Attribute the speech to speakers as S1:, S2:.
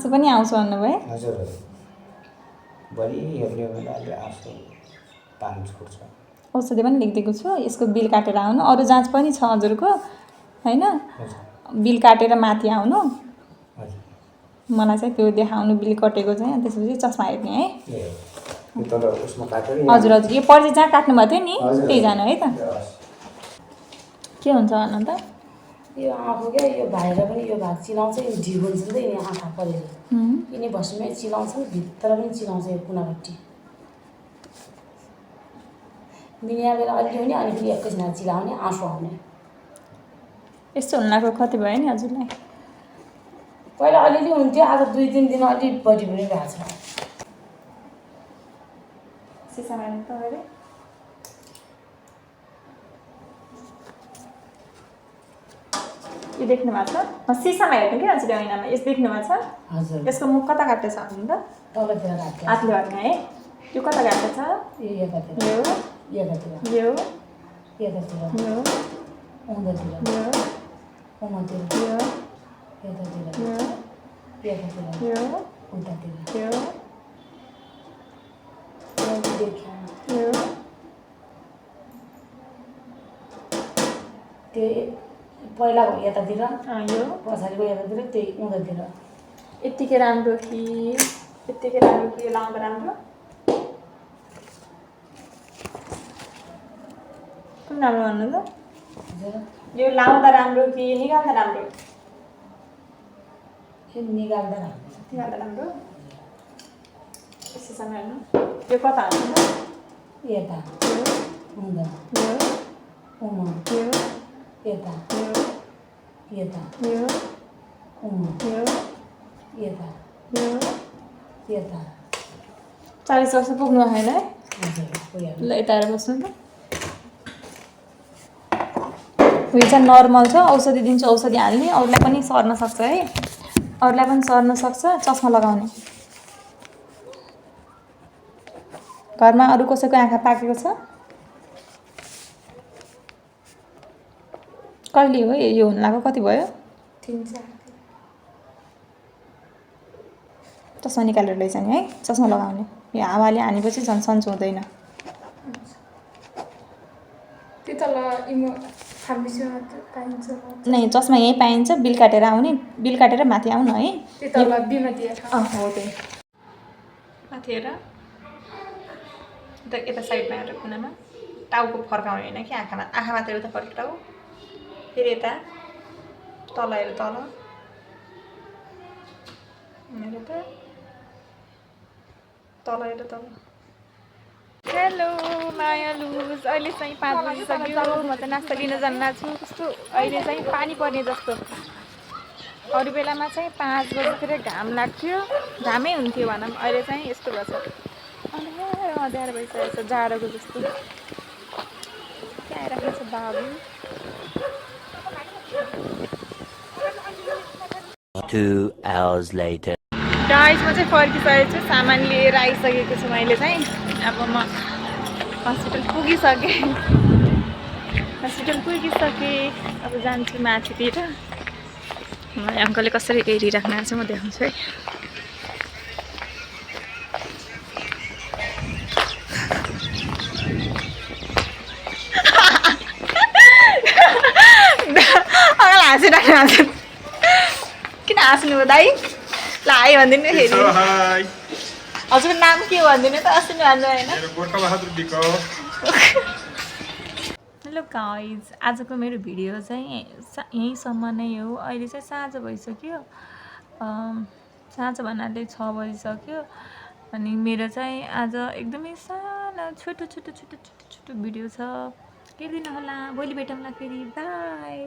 S1: आँसु पनि आउँछ भन्नुभयो
S2: हजुर बढी हेर्ने भने अलि आँसु पानी छुट्छ
S1: औषधि पनि लेखिदिएको छु यसको बिल काटेर आउनु अरू जाँच पनि छ हजुरको हैन बिल काटेर माथि आउनु मलाई चाहिँ त्यो देखाउनु बिल कटेको चाहिँ अनि त्यसपछि चस्मा हेर्ने है हजुर हजुर यो पर्ची जहाँ काट्नु भएको थियो नि त्यही जानु है त के हुन्छ भन्नु त
S3: यो आँखा क्या यो भाइर पनि यो भाग चिलाउँछ यो ढिगो हुन्छ नि त यिनी आँखा परेर यिनी भस्मै चिलाउँछ भित्र पनि चिलाउँछ यो कुनापट्टि बिनिया बेला अलि हुने अनि फेरि एकैछिन चिलाउने आँसु आउने
S1: यस्तो हुनाको कति भयो नि हजुरलाई
S3: पहिला अलिअलि हुन्थ्यो आज 2-3 दिन अलि बढी पनि भएको छ
S1: सिसामा हेर्नु तपाईँले यो देख्नु भएको छ सिसामा हेर्नु कि हजुर ऐनामा यस देख्नु भएको छ
S3: हजुर
S1: यसको मुख कता काट्दै छ भन्नु त
S3: तलतिर काट्छ
S1: हातले गर्ने है यो कता काट्दै छ
S3: यो यतातिर
S1: यो
S3: यतातिर
S1: यो
S3: यतातिर
S1: यो
S3: उँधोतिर
S1: यो
S3: उमातिर
S1: यो
S3: यतातिर
S1: यो
S3: यतातिर
S1: यो
S3: उतातिर
S1: यो
S3: देखियो
S1: यो
S3: त्यो पहिलाको यतातिर
S1: यो
S3: पछाडिको यतातिर त्यही उँधोतिर
S1: यत्तिकै राम्रो कि यत्तिकै राम्रो कि लाउँदा राम्रो कुन राम्रो भन्नु त
S3: हजुर
S1: यो लाउँदा राम्रो कि निकाल्दा राम्रो
S3: यो निकाल्दा
S1: निकाल्दा राम्रो यसोसँग हेर्नु यो कता हुन्छ त
S3: यता उँधो
S1: यो
S3: उमा
S1: यो
S3: यता
S1: यो
S3: यता
S1: यो
S3: उमा
S1: यो
S3: यता
S1: यो
S3: यता
S1: 40 वर्ष पुग्नु भएन है
S3: हजुर पुग्यो
S1: ल यता आएर बस्नु त उयो चाहिँ नर्मल छ औषधि दिन्छु औषधि हाल्ने अरूलाई पनि सर्न सक्छ है अरूलाई पनि सर्न सक्छ चस्मा लगाउने घरमा अरू कसैको आँखा पाकेको छ कहिले हो यो हुन लाग्यो कति भयो
S3: 3-4
S1: चस्मा निकालेर लैजाने है चस्मा लगाउने यो हावाले हानेपछि झन् सन्चो हुँदैन
S4: त्यो तल इमो फार्मेसीमा पाइन्छ
S1: नै चस्मा यहीँ पाइन्छ बिल काटेर आउने बिल काटेर माथि आउनु है
S4: त्यो तल बिमा दिएर
S1: हो त्यही माथि हेर यता साइडमा हेरेर कुनामा टाउको फर्काउने होइन कि आँखामा आँखा मात्र उता फर्काउ फेरि यता तल हेर तल हेर त तल हेर तल हेलो माया लुज अहिले चाहिँ 5 बजिसक्यो म चाहिँ नास्ता लिन जान्न छु कस्तो अहिले चाहिँ पानी पर्ने जस्तो अरू बेलामा चाहिँ 5 बजीतिर घाम लाग्थ्यो घामै हुन्थ्यो भनौँ अहिले चाहिँ यस्तो भएछ अँध्यारो भइसकेको छ जाडोको जस्तो त्यहाँ आइराखेको छ बाबु
S5: 2 hours later
S1: गाइस म चाहिँ फर्किसकेको छु सामान लिएर आइसकेको छु मैले चाहिँ अब म हस्पिटल पुगिसकेँ अब जान्छु माथितिर मलाई अङ्कलले कसरी हेरिराख्नु भएको छ म देखाउँछु है अङ्कल हाँसिराख्नु किन हाँस्नु हो दाइ ल हाई भनिदिनु फेरि हजुरको नाम के भनिदिनु त अस्ति नै भन्नु होइन हेलो गाइज आजको मेरो भिडियो चाहिँ यहीँसम्म नै हो अहिले चाहिँ साँझ भइसक्यो साँझ भन्नाले 6 बजिसक्यो अनि मेरो चाहिँ आज एकदमै सानो छोटो भिडियो छ हेरिदिनु होला भोलि भेटौँला फेरि बाई